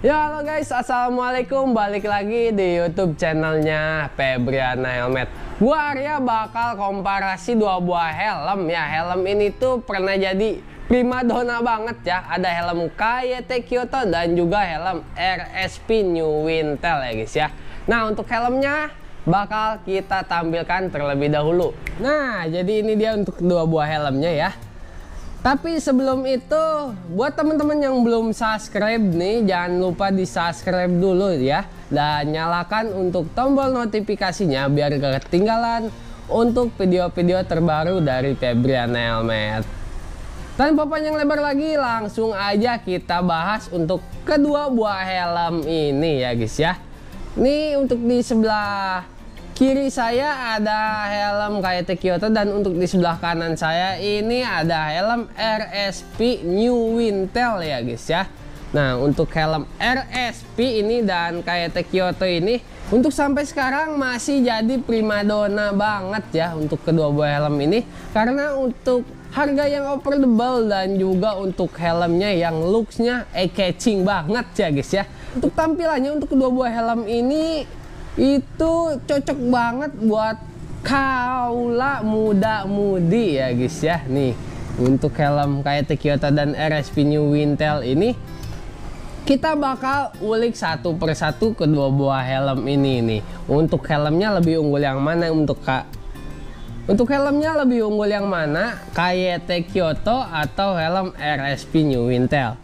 Ya halo guys, assalamualaikum, balik lagi di YouTube channelnya Febriana Helmet. Gua Arya bakal komparasi dua buah helm ya. Helm ini tuh pernah jadi primadona banget ya. Ada helm KYT Kyoto dan juga helm RSP New Wintel ya guys ya. Nah untuk helmnya bakal kita tampilkan terlebih dahulu. Nah jadi ini dia untuk dua buah helmnya ya. Tapi sebelum itu, buat teman-teman yang belum subscribe nih, jangan lupa di subscribe dulu ya. Dan nyalakan untuk tombol notifikasinya biar gak ketinggalan untuk video-video terbaru dari Febriana Helmet. Tanpa panjang lebar lagi, langsung aja kita bahas untuk kedua buah helm ini ya guys ya. Ini untuk di sebelah kiri saya ada helm KYT Kyoto dan untuk di sebelah kanan saya ini ada helm RSP New Wintel ya guys ya. Nah untuk helm RSP ini dan KYT Kyoto ini untuk sampai sekarang masih jadi primadona banget ya untuk kedua buah helm ini, karena untuk harga yang affordable dan juga untuk helmnya yang looksnya eye-catching banget ya guys ya. Untuk tampilannya untuk kedua buah helm ini itu cocok banget buat kaula muda-mudi ya guys ya. Nih untuk helm KYT Kyoto dan RSP New Wintel ini kita bakal ulik satu persatu kedua buah helm ini nih. Untuk helmnya lebih unggul yang mana? Untuk helmnya lebih unggul yang mana? KYT Kyoto atau helm RSP New Wintel?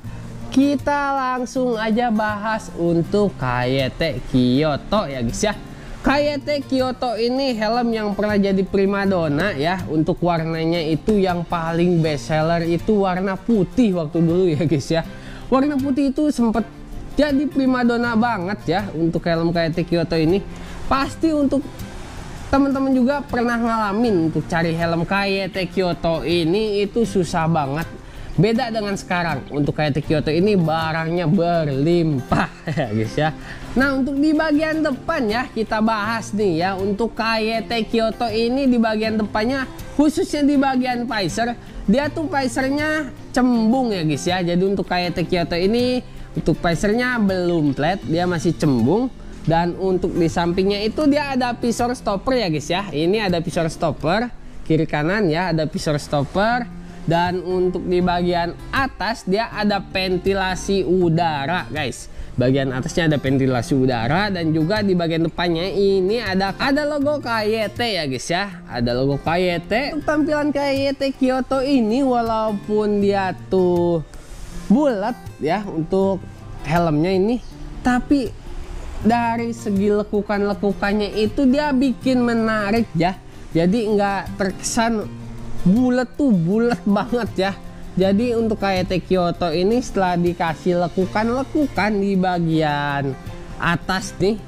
Kita langsung aja bahas untuk KYT Kyoto ya guys ya. KYT Kyoto ini helm yang pernah jadi primadona ya. Untuk warnanya itu yang paling best seller itu warna putih waktu dulu ya guys ya. Warna putih itu sempat jadi primadona banget ya untuk helm KYT Kyoto ini. Pasti untuk teman-teman juga pernah ngalamin untuk cari helm KYT Kyoto ini itu susah banget. Beda dengan sekarang, untuk KYT Kyoto ini barangnya berlimpah ya guys ya. Nah untuk di bagian depan ya kita bahas nih ya. Untuk KYT Kyoto ini di bagian depannya, khususnya di bagian visor, dia tuh visornya cembung ya guys ya. Jadi untuk KYT Kyoto ini untuk visornya belum flat, dia masih cembung. Dan untuk di sampingnya itu dia ada visor stopper ya guys ya. Ini ada visor stopper kiri kanan ya, ada visor stopper. Dan untuk di bagian atas dia ada ventilasi udara guys. Bagian atasnya ada ventilasi udara dan juga di bagian depannya ini ada logo KYT ya guys ya. Ada logo KYT. Untuk tampilan KYT Kyoto ini walaupun dia tuh bulat ya untuk helmnya ini, tapi dari segi lekukannya itu dia bikin menarik ya. Jadi nggak terkesan bulat banget ya. Jadi untuk KYT Kyoto ini setelah dikasih lekukan di bagian atas nih,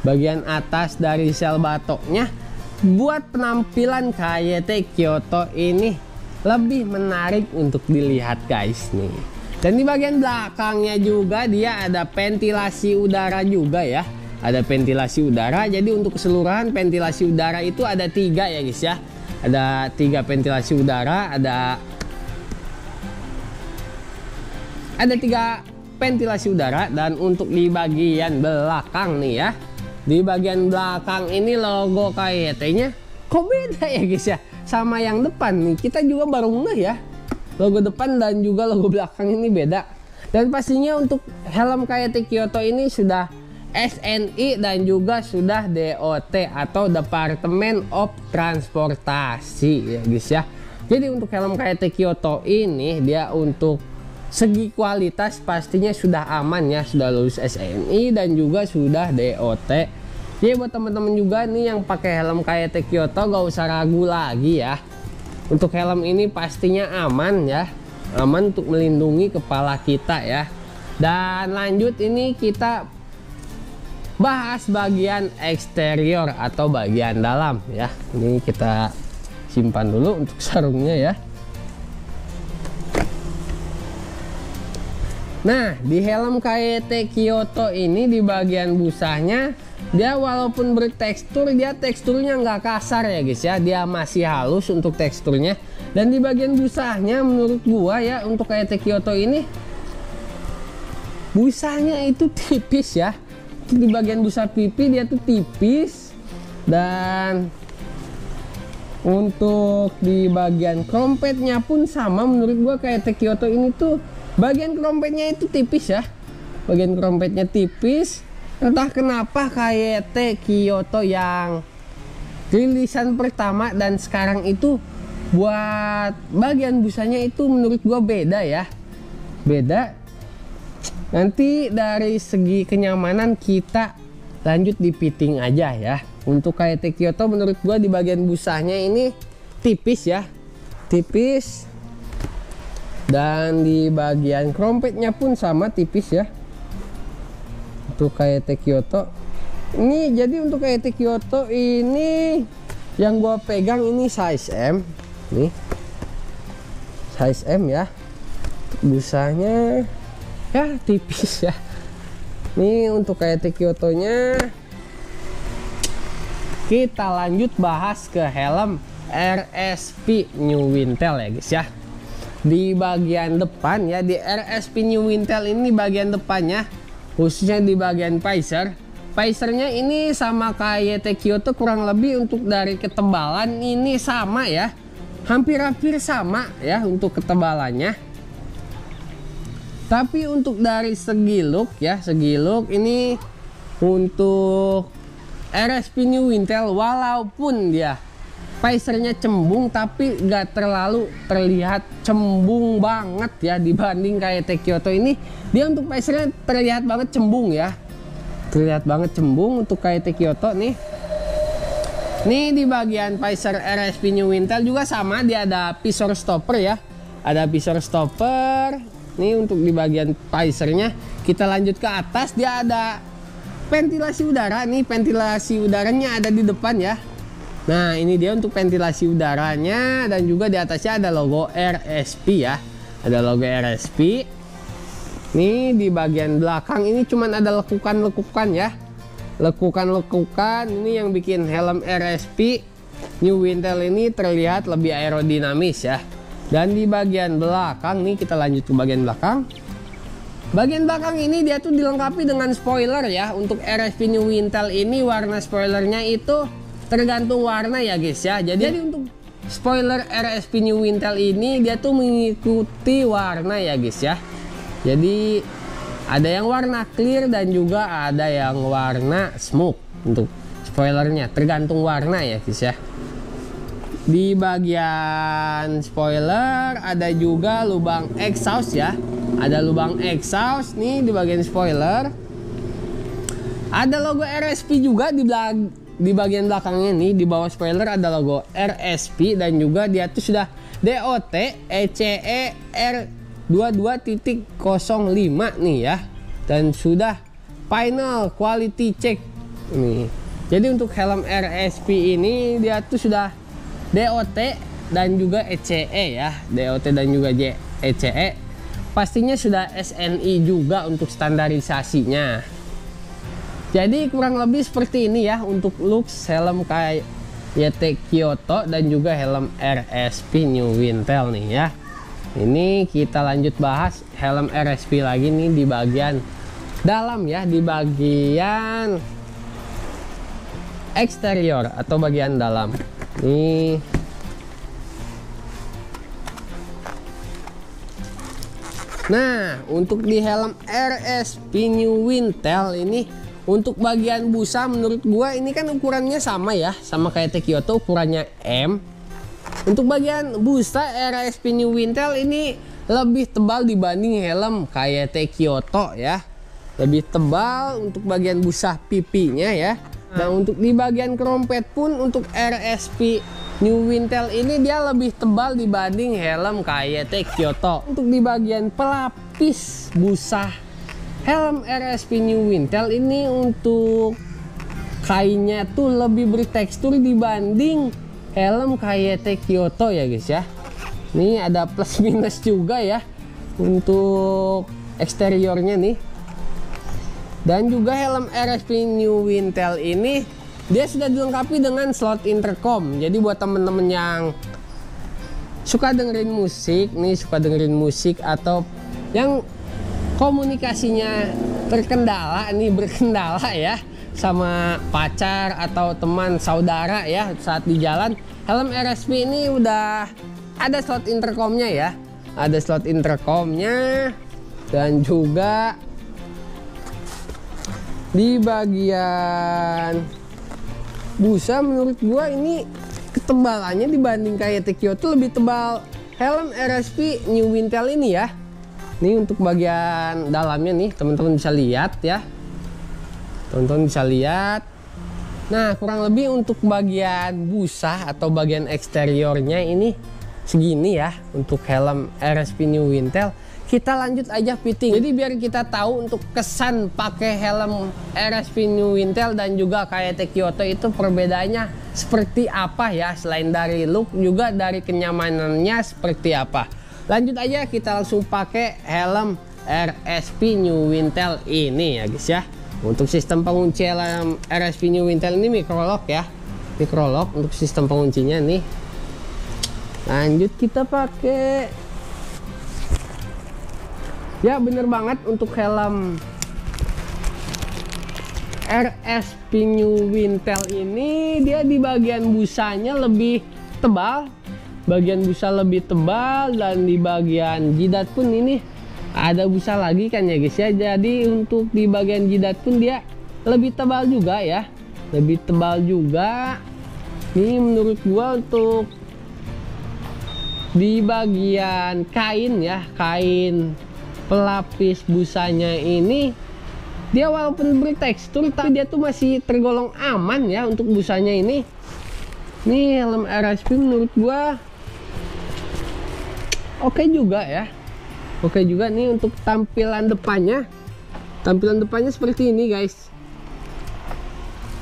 bagian atas dari sel batoknya, buat penampilan KYT Kyoto ini lebih menarik untuk dilihat guys nih. Dan di bagian belakangnya juga dia ada ventilasi udara juga ya. Ada ventilasi udara. Jadi untuk keseluruhan ventilasi udara itu ada 3 ya guys ya. Ada 3 ventilasi udara, ada 3 ventilasi udara. Dan untuk di bagian belakang nih ya, di bagian belakang ini logo KYT-nya kok beda ya guys ya sama yang depan nih. Kita juga baru ngeh ya, logo depan dan juga logo belakang ini beda. Dan pastinya untuk helm KYT Kyoto ini sudah SNI dan juga sudah DOT atau Departemen of Transportasi ya guys ya. Jadi untuk helm KYT Kyoto ini dia untuk segi kualitas pastinya sudah aman ya, sudah lulus SNI dan juga sudah DOT. Jadi buat teman-teman juga nih yang pakai helm KYT Kyoto gak usah ragu lagi ya. Untuk helm ini pastinya aman ya, aman untuk melindungi kepala kita ya. Dan lanjut ini kita bahas bagian eksterior atau bagian dalam ya. Ini kita simpan dulu untuk sarungnya ya. Nah di helm KYT Kyoto ini di bagian busanya dia walaupun bertekstur, dia teksturnya nggak kasar ya guys ya. Dia masih halus untuk teksturnya. Dan di bagian busanya menurut gua ya untuk KYT Kyoto ini busanya itu tipis ya. Di bagian busa pipi dia tuh tipis, dan untuk di bagian krompetnya pun sama. Menurut gua KYT Kyoto ini tuh bagian krompetnya itu tipis ya, bagian krompetnya tipis. Entah kenapa KYT Kyoto yang rilisan pertama dan sekarang itu buat bagian busanya itu menurut gua beda ya, beda. Nanti dari segi kenyamanan kita lanjut di fitting aja ya. Untuk KYT Kyoto menurut gua di bagian busanya ini tipis ya, tipis. Dan di bagian krompetnya pun sama tipis ya. Untuk KYT Kyoto ini, jadi untuk KYT Kyoto ini yang gua pegang ini size M nih, size M ya. Busanya ya tipis ya. Nih untuk KYT Kyoto-nya. Kita lanjut bahas ke helm RSP New Wintel ya guys ya. Di bagian depan ya, di RSP New Wintel ini bagian depannya, khususnya di bagian visor. Visornya ini sama KYT Kyoto kurang lebih untuk dari ketebalan ini sama ya. Hampir-hampir sama ya untuk ketebalannya. Tapi untuk dari segi look ya, segi look ini untuk RSP New Wintel walaupun dia visornya cembung, tapi gak terlalu terlihat cembung banget ya dibanding KYT Kyoto ini. Dia untuk visornya terlihat banget cembung ya, terlihat banget cembung untuk KYT Kyoto nih. Nih di bagian visor RSP New Wintel juga sama, dia ada visor stopper ya, ada visor stopper. Nih untuk di bagian visornya. Kita lanjut ke atas, dia ada ventilasi udara nih, ventilasi udaranya ada di depan ya. Nah ini dia untuk ventilasi udaranya, dan juga di atasnya ada logo RSP ya, ada logo RSP. Nih di bagian belakang ini cuman ada lekukan-lekukan ya, lekukan-lekukan. Ini yang bikin helm RSP New Wintel ini terlihat lebih aerodinamis ya. Dan di bagian belakang nih, kita lanjut ke bagian belakang. Bagian belakang ini dia tuh dilengkapi dengan spoiler ya. Untuk RSP New Wintel ini warna spoilernya itu tergantung warna ya guys ya. Jadi untuk spoiler RSP New Wintel ini dia tuh mengikuti warna ya guys ya. Jadi ada yang warna clear dan juga ada yang warna smoke untuk spoilernya, tergantung warna ya guys ya. Di bagian spoiler ada juga lubang exhaust ya, ada lubang exhaust nih di bagian spoiler. Ada logo RSP juga di bagian belakangnya nih, di bawah spoiler ada logo RSP, dan juga dia tuh sudah DOT ECE R22.05 nih ya, dan sudah final quality check nih. Jadi untuk helm RSP ini dia tuh sudah DOT dan juga ECE ya, DOT dan juga ECE. Pastinya sudah SNI juga untuk standarisasinya. Jadi kurang lebih seperti ini ya untuk looks helm KYT Kyoto dan juga helm RSP New Wintel nih ya. Ini kita lanjut bahas helm RSP lagi nih di bagian dalam ya, di bagian eksterior atau bagian dalam. Nih nah untuk di helm RSP New Wintel ini, untuk bagian busa menurut gua ini kan ukurannya sama ya, sama kayak Kyoto ukurannya M. Untuk bagian busa RSP New Wintel ini lebih tebal dibanding helm kayak Kyoto ya, lebih tebal untuk bagian busa pipinya ya. Nah untuk di bagian krompet pun untuk RSP New Wintel ini dia lebih tebal dibanding helm KYT Kyoto. Untuk di bagian pelapis busa helm RSP New Wintel ini, untuk kainnya tuh lebih bertekstur dibanding helm KYT Kyoto ya guys ya. Ini ada plus minus juga ya untuk eksteriornya nih. Dan juga helm RSP New Wintel ini dia sudah dilengkapi dengan slot intercom. Jadi buat temen-temen yang suka dengerin musik nih, suka dengerin musik atau yang komunikasinya terkendala nih, berkendala ya sama pacar atau teman saudara ya saat di jalan, helm RSP ini udah ada slot intercomnya ya, ada slot intercomnya, dan juga di bagian busa menurut gua ini ketebalannya dibanding KYT Kyoto lebih tebal helm RSP New Wintel ini ya. Ini untuk bagian dalamnya nih teman-teman bisa lihat ya, teman-teman bisa lihat. Nah kurang lebih untuk bagian busa atau bagian eksteriornya ini segini ya untuk helm RSP New Wintel. Kita lanjut aja fitting. Jadi biar kita tahu untuk kesan pakai helm RSP New Wintel dan juga KYT Kyoto itu perbedaannya seperti apa ya, selain dari look juga dari kenyamanannya seperti apa. Lanjut aja kita langsung pakai helm RSP New Wintel ini ya guys ya. Untuk sistem pengunci helm RSP New Wintel ini microlock ya, microlock untuk sistem penguncinya nih. Lanjut kita pakai, ya bener banget untuk helm RSP New Wintel ini dia di bagian busanya lebih tebal, bagian busa lebih tebal, dan di bagian jidat pun ini ada busa lagi kan ya guys ya. Jadi untuk di bagian jidat pun dia lebih tebal juga ya, lebih tebal juga. Ini menurut gua untuk di bagian kain ya, kain pelapis busanya ini dia walaupun bertekstur tapi dia tuh masih tergolong aman ya untuk busanya ini. Ini helm RSP menurut gua oke juga ya, oke juga nih untuk tampilan depannya. Tampilan depannya seperti ini guys.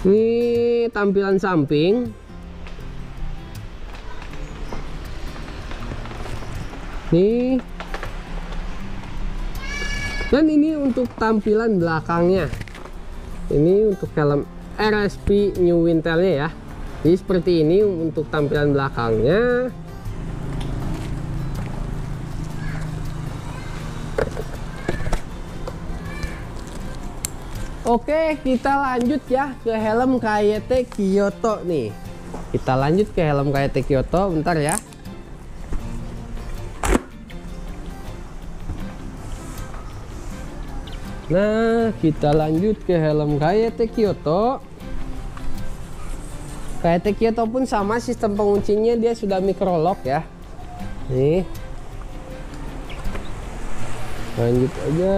Ini tampilan samping. Nih. Dan ini untuk tampilan belakangnya. Ini untuk helm RSP New Wintelnya ya. Jadi seperti ini untuk tampilan belakangnya. Oke, kita lanjut ya ke helm KYT Kyoto nih. Kita lanjut ke helm KYT Kyoto, bentar ya. Nah, kita lanjut ke helm KYT Kyoto. KYT Kyoto pun sama, sistem penguncinya dia sudah microlock ya. Nih. Lanjut aja.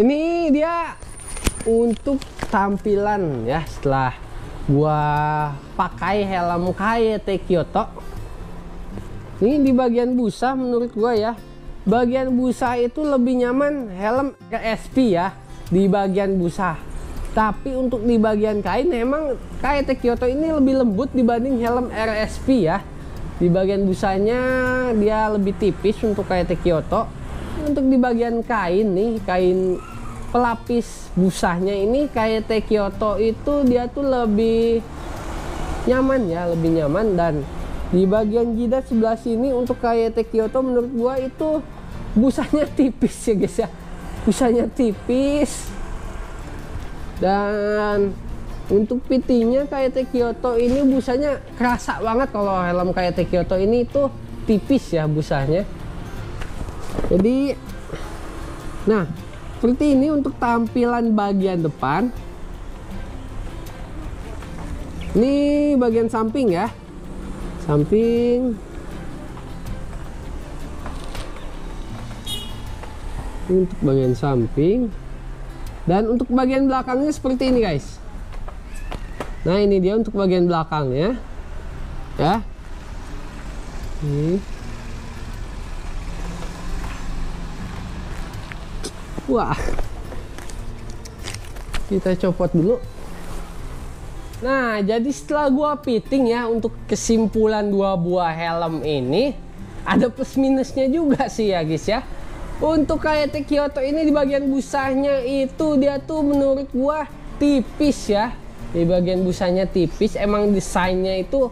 Ini dia untuk tampilan ya setelah gua pakai helm KYT Kyoto. Ini di bagian busa menurut gua ya, bagian busa itu lebih nyaman helm RSP ya di bagian busa. Tapi untuk di bagian kain emang KYT Kyoto ini lebih lembut dibanding helm RSP ya. Di bagian busanya dia lebih tipis untuk KYT Kyoto. Untuk di bagian kain nih, kain pelapis busanya ini KYT Kyoto itu dia tuh lebih nyaman ya, lebih nyaman. Dan di bagian jidat sebelah sini untuk KYT Kyoto menurut gua itu busanya tipis ya guys ya, busanya tipis. Dan untuk PT-nya KYT Kyoto ini busanya kerasa banget. Kalau helm KYT Kyoto ini tuh tipis ya busanya. Jadi nah seperti ini untuk tampilan bagian depan. Ini bagian samping ya, samping. Ini untuk bagian samping. Dan untuk bagian belakangnya seperti ini guys. Nah ini dia untuk bagian belakangnya ya. Ini. Wah, kita copot dulu. Nah, jadi setelah gua fitting ya, untuk kesimpulan dua buah helm ini ada plus minusnya juga sih ya guys ya. Untuk KYT Kyoto ini di bagian busanya itu dia tuh menurut gua tipis ya, Di bagian busanya tipis, emang desainnya itu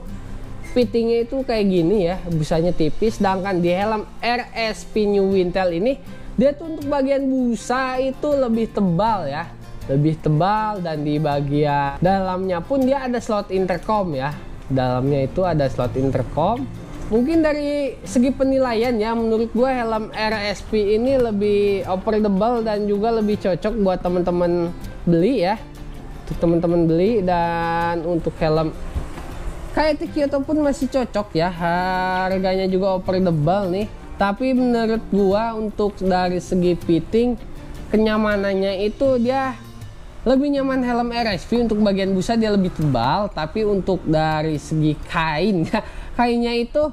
fittingnya itu kayak gini ya, busanya tipis. Sedangkan di helm RSP New Wintel ini dia tuh untuk bagian busa itu lebih tebal ya, lebih tebal. Dan di bagian dalamnya pun dia ada slot intercom ya, dalamnya itu ada slot intercom. Mungkin dari segi penilaian ya, menurut gue helm RSP ini lebih affordable dan juga lebih cocok buat teman-teman beli ya, untuk teman-teman beli. Dan untuk helm KYT Kyoto pun masih cocok ya, harganya juga affordable nih. Tapi menurut gua untuk dari segi fitting, kenyamanannya itu dia lebih nyaman helm RSP. Untuk bagian busa dia lebih tebal, tapi untuk dari segi kain ya, kainnya itu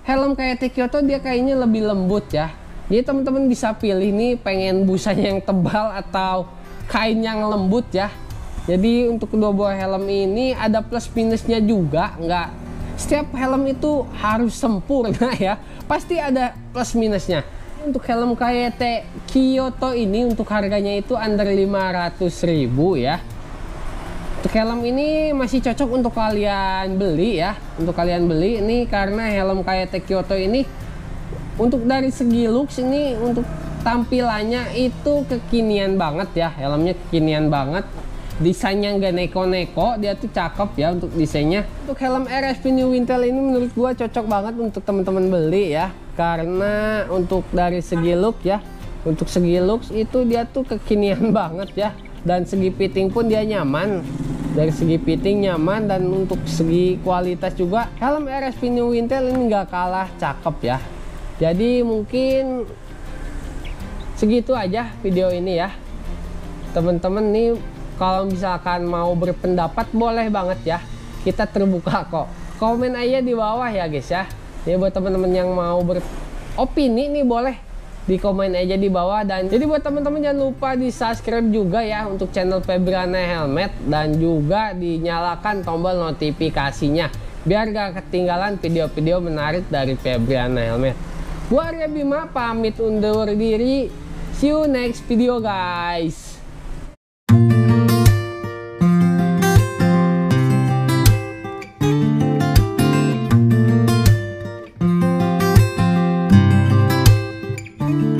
helm KYT Kyoto dia kainnya lebih lembut ya. Jadi teman-teman bisa pilih nih pengen busanya yang tebal atau kain yang lembut ya. Jadi untuk kedua buah helm ini ada plus minusnya juga, nggak setiap helm itu harus sempurna ya, pasti ada plus minusnya. Untuk helm KYT Kyoto ini untuk harganya itu under 500.000 ya. Untuk helm ini masih cocok untuk kalian beli ya, untuk kalian beli ini karena helm KYT Kyoto ini untuk dari segi looks ini, untuk tampilannya itu kekinian banget ya, helmnya kekinian banget. Desainnya nggak neko-neko, dia tuh cakep ya untuk desainnya. Untuk helm RSP New Wintel ini menurut gua cocok banget untuk teman-teman beli ya, karena untuk dari segi look ya, untuk segi looks itu dia tuh kekinian banget ya. Dan segi fitting pun dia nyaman, dari segi fitting nyaman. Dan untuk segi kualitas juga helm RSP New Wintel ini nggak kalah cakep ya. Jadi mungkin segitu aja video ini ya teman-teman. Nih kalau misalkan mau berpendapat boleh banget ya, kita terbuka kok. Komen aja di bawah ya guys ya. Jadi buat teman-teman yang mau beropini nih boleh di komen aja di bawah. Dan jadi buat teman-teman jangan lupa di subscribe juga ya untuk channel Febriana Helmet, dan juga dinyalakan tombol notifikasinya biar gak ketinggalan video-video menarik dari Febriana Helmet. Gua Arya Bima pamit undur diri. See you next video guys.